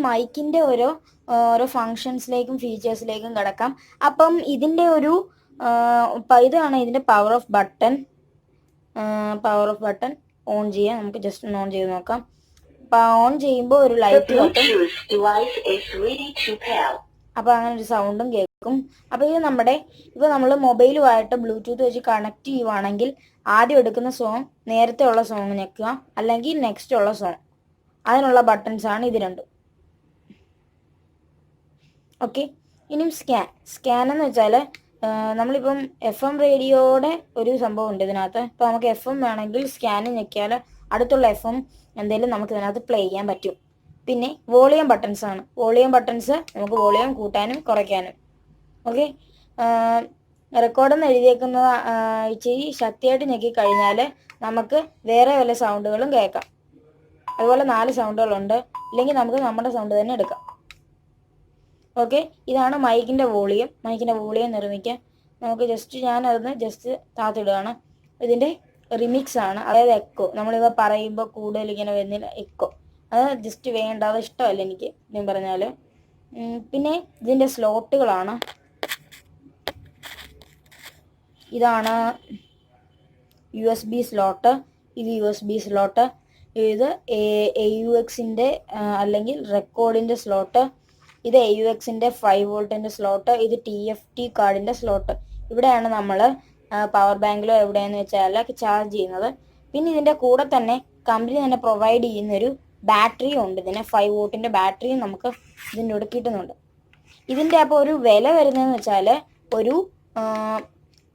മൈക്കിൻ്റെ ഓരോ ഫങ്ഷൻസിലേക്കും ഫീച്ചേഴ്സിലേക്കും കിടക്കാം. അപ്പം ഇതിൻ്റെ ഇതാണ് ഇതിൻ്റെ പവർ ഓഫ് ബട്ടൺ ഓൺ ചെയ്യാം. നമുക്ക് ജസ്റ്റ് ഒന്ന് ഓൺ ചെയ്ത് നോക്കാം. അപ്പം ഓൺ ചെയ്യുമ്പോൾ ഒരു ലൈറ്റ് കത്തും. അപ്പോൾ അങ്ങനെ ഒരു സൗണ്ടും കേൾക്കും. അപ്പോൾ ഇത് നമ്മൾ മൊബൈലുമായിട്ട് ബ്ലൂടൂത്ത് വെച്ച് കണക്ട് ചെയ്യുവാണെങ്കിൽ ആദ്യം എടുക്കുന്ന സോങ് നേരത്തെ ഉള്ള സോങ് ഞെക്കുക, അല്ലെങ്കിൽ നെക്സ്റ്റ് ഉള്ള സോങ്. അതിനുള്ള ബട്ടൺസ് ആണ് ഇത് രണ്ടും. ഓക്കെ. ഇനിയും സ്കാൻ എന്ന് വെച്ചാൽ നമ്മളിപ്പം FM റേഡിയോയുടെ ഒരു സംഭവം ഉണ്ട് ഇതിനകത്ത്. ഇപ്പോൾ നമുക്ക് FM വേണമെങ്കിൽ സ്കാൻ ഞെക്കിയാൽ അടുത്തുള്ള FM എന്തെങ്കിലും നമുക്ക് ഇതിനകത്ത് പ്ലേ ചെയ്യാൻ പറ്റും. പിന്നെ വോളിയം ബട്ടൺസ് ആണ്. വോളിയം ബട്ടൺസ് നമുക്ക് വോളിയം കൂട്ടാനും കുറയ്ക്കാനും. ഓക്കെ. റെക്കോർഡെന്ന് എഴുതിയേക്കുന്ന ഇച്ചിരി ശക്തിയായിട്ട് ഞെക്കി കഴിഞ്ഞാൽ നമുക്ക് വേറെ വല്ല സൗണ്ടുകളും കേൾക്കാം. അതുപോലെ 4 സൗണ്ടുകളുണ്ട്. ഇല്ലെങ്കിൽ നമുക്ക് നമ്മുടെ സൗണ്ട് തന്നെ എടുക്കാം. ഓക്കെ. ഇതാണ് മൈക്കിൻ്റെ വോളിയം. നിർമ്മിക്കാൻ നമുക്ക് ജസ്റ്റ് താത്തിടുകയാണ്. ഇതിൻ്റെ റിമിക്സ് ആണ്, അതായത് എക്കോ. നമ്മളിവ പറയുമ്പോൾ കൂടുതൽ ഇങ്ങനെ വരുന്നില്ല, എക്കോ. അത് ജസ്റ്റ് വേണ്ട, അത് ഇഷ്ടമല്ല എനിക്ക് ഞാൻ പറഞ്ഞാൽ. പിന്നെ ഇതിൻ്റെ സ്ലോട്ടുകളാണ്. ഇതാണ് USB സ്ലോട്ട്. ഇത് USB സ്ലോട്ട്. ഇത് AUXൻ്റെ അല്ലെങ്കിൽ റെക്കോർഡിൻ്റെ സ്ലോട്ട്. ഇത് AUXൻ്റെ 5 വോൾട്ടിൻ്റെ സ്ലോട്ട്. ഇത് TFT കാർഡിൻ്റെ സ്ലോട്ട്. ഇവിടെയാണ് നമ്മൾ പവർ ബാങ്കിലോ എവിടെയെന്ന് വെച്ചാൽ ചാർജ് ചെയ്യുന്നത്. പിന്നെ ഇതിൻ്റെ കൂടെ തന്നെ കമ്പനി തന്നെ പ്രൊവൈഡ് ചെയ്യുന്നൊരു ബാറ്ററിയും ഉണ്ട്. ഇതിന് 5 വോൾട്ടിൻ്റെ ബാറ്ററിയും നമുക്ക് ഇതിൻ്റെ കൂടെ കിട്ടുന്നുണ്ട്. ഇതിൻ്റെ അപ്പോൾ ഒരു വില വരുന്നതെന്ന് വെച്ചാൽ ഒരു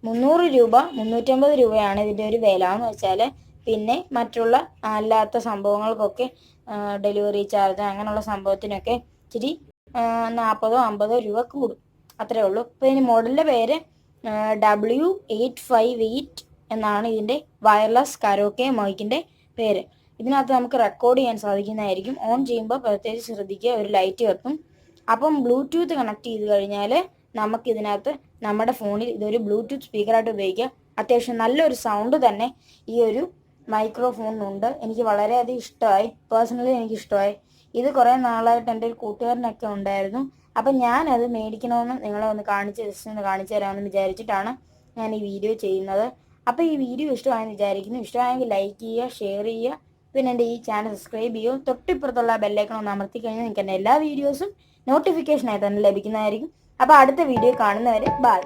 300 രൂപ 350 രൂപയാണ് ഇതിൻ്റെ ഒരു വില എന്ന് വെച്ചാൽ. പിന്നെ മറ്റുള്ള അല്ലാത്ത സംഭവങ്ങൾക്കൊക്കെ ഡെലിവറി ചാർജ് അങ്ങനെയുള്ള സംഭവത്തിനൊക്കെ ഇച്ചിരി 40-50 രൂപ കൂടും. അത്രേ ഉള്ളൂ. അപ്പോൾ ഇതിന് മോഡലിൻ്റെ പേര് WS-858 എന്നാണ് ഇതിൻ്റെ വയർലെസ് കരോക്കെ മൈക്കിൻ്റെ പേര്. ഇതിനകത്ത് നമുക്ക് റെക്കോർഡ് ചെയ്യാൻ സാധിക്കുന്നതായിരിക്കും. ഓൺ ചെയ്യുമ്പോൾ പ്രത്യേകിച്ച് ശ്രദ്ധിക്കുക, ഒരു ലൈറ്റ് കത്തും. അപ്പം ബ്ലൂടൂത്ത് കണക്ട് ചെയ്ത് കഴിഞ്ഞാൽ നമുക്കിതിനകത്ത് നമ്മുടെ ഫോണിൽ ഇതൊരു ബ്ലൂടൂത്ത് സ്പീക്കറായിട്ട് ഉപയോഗിക്കാം. അത്യാവശ്യം നല്ലൊരു സൗണ്ട് തന്നെ ഈ ഒരു മൈക്രോഫോണിനുണ്ട്. എനിക്ക് വളരെയധികം ഇഷ്ടമായി. പേഴ്സണലി എനിക്കിഷ്ടമായി. ഇത് കുറേ നാളായിട്ട് എൻ്റെ ഒരു കൂട്ടുകാരനൊക്കെ ഉണ്ടായിരുന്നു. അപ്പം ഞാനത് മേടിക്കണമെന്ന് നിങ്ങളെ ഒന്ന് കാണിച്ചു തരാമെന്ന് വിചാരിച്ചിട്ടാണ് ഞാൻ ഈ വീഡിയോ ചെയ്യുന്നത്. അപ്പോൾ ഈ വീഡിയോ ഇഷ്ടമായെന്ന് വിചാരിക്കുന്നു. ഇഷ്ടമായെങ്കിൽ ലൈക്ക് ചെയ്യുക, ഷെയർ ചെയ്യുക. പിന്നെ എൻ്റെ ഈ ചാനൽ സബ്സ്ക്രൈബ് ചെയ്യുക. തൊട്ടിപ്പുറത്തുള്ള ബെല്ലൈക്കൺ ഒന്ന് അമർത്തി കഴിഞ്ഞാൽ നിങ്ങൾക്ക് എൻ്റെ എല്ലാ വീഡിയോസും നോട്ടിഫിക്കേഷനായി തന്നെ ലഭിക്കുന്നതായിരിക്കും. അപ്പോൾ അടുത്ത വീഡിയോ കാണുന്നവരെ ബൈ.